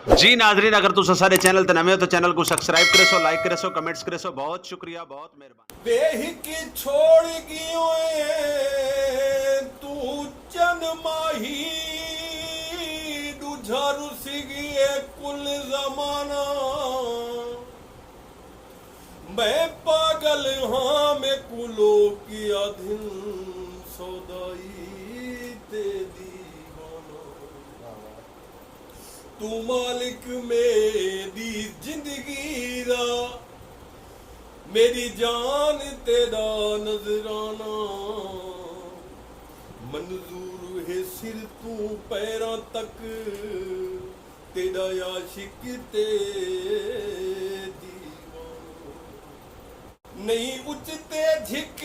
जी नाजरीन, अगर तुम सारे चैनल ते नवे हो तो चैनल को सब्सक्राइब करे सो, लाइक करे सो, कमेंट्स करे सो। बहुत शुक्रिया, बहुत मेहरबानी। वेह की छोड़ गियो तू चन माही दूजा रुसी गिए कुल जमाना। मैं पागल हाँ मैं कुलो की अधीन सौदाई ते दीवाना। तू मालिक मेरी जिंदगी दा मेरी जान तेरा नजराना। मंजूर है सिर तू पैरों तक तेरा आशिक ते दीवाना। नहीं उचते झिक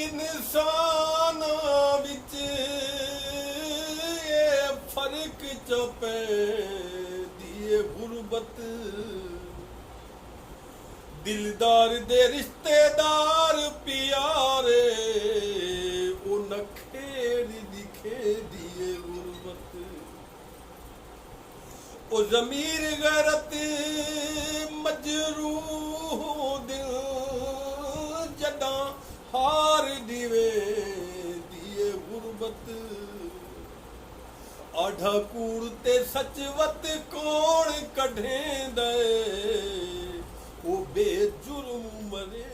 इंसान विच ये फर्क चपे दिए गुरबत। दिलदार दे रिश्तेदार प्यारे वो नखेड़ दिखे दिए गुरबत। ओ जमीर गैरत मजरूह दिल जदा हार दिवे दिए गुरबत। आढ़ा कूड़ ते सचवत कौन कढ़े दे वो बेजुर्म मरे।